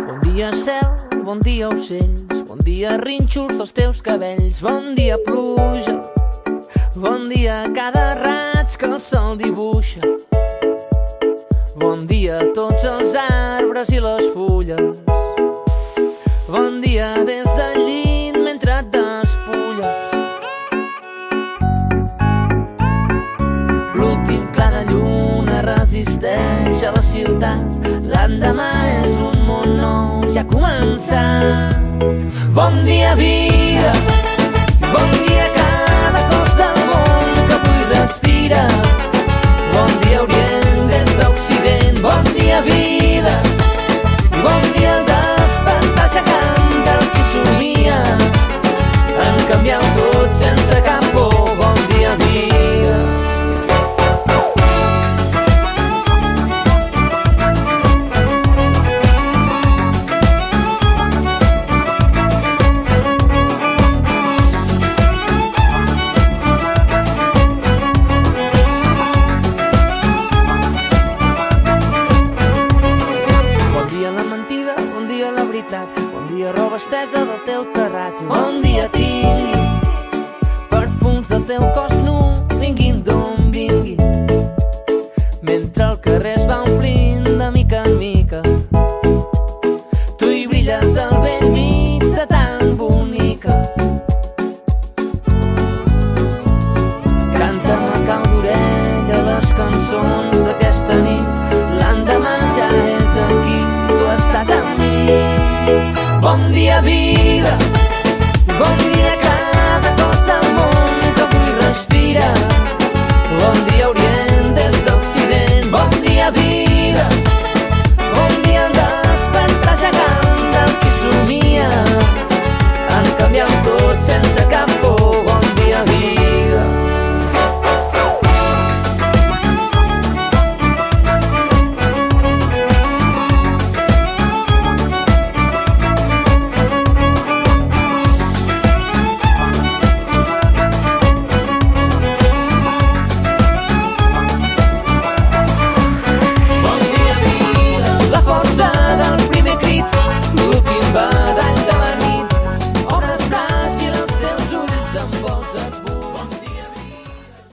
Bon dia cel, bon dia ocells, bon dia rínxols dels teus cabells, bon dia pluja, bon dia cada raig que el sol dibuixa, bon dia a tots els arbres i les fulles, bon dia des del llit mentre et despulles. L'últim clar de lluna resisteix a la ciutat, l'endemà és un món nou, ja ha començat. Bon dia vida, bon dia cada cos del món que avui respira, bon dia Orient des d'Occident, bon dia vida, bon dia el despertar gegant del qui somia en canviar-ho tot sense cap por, bon dia vida. Bon dia roba estesa del teu terrat, bon dia tingui perfums del teu cos nu, vinguin d'on vinguin, mentre el carrer es va omplint de mica en mica, tu hi brilles al vell mig de tan bonica. Canta'm a cau d'orella les cançons d'aquesta nit, l'endemà ja és aquí, tu estàs amb mi. Bon dia vida, bon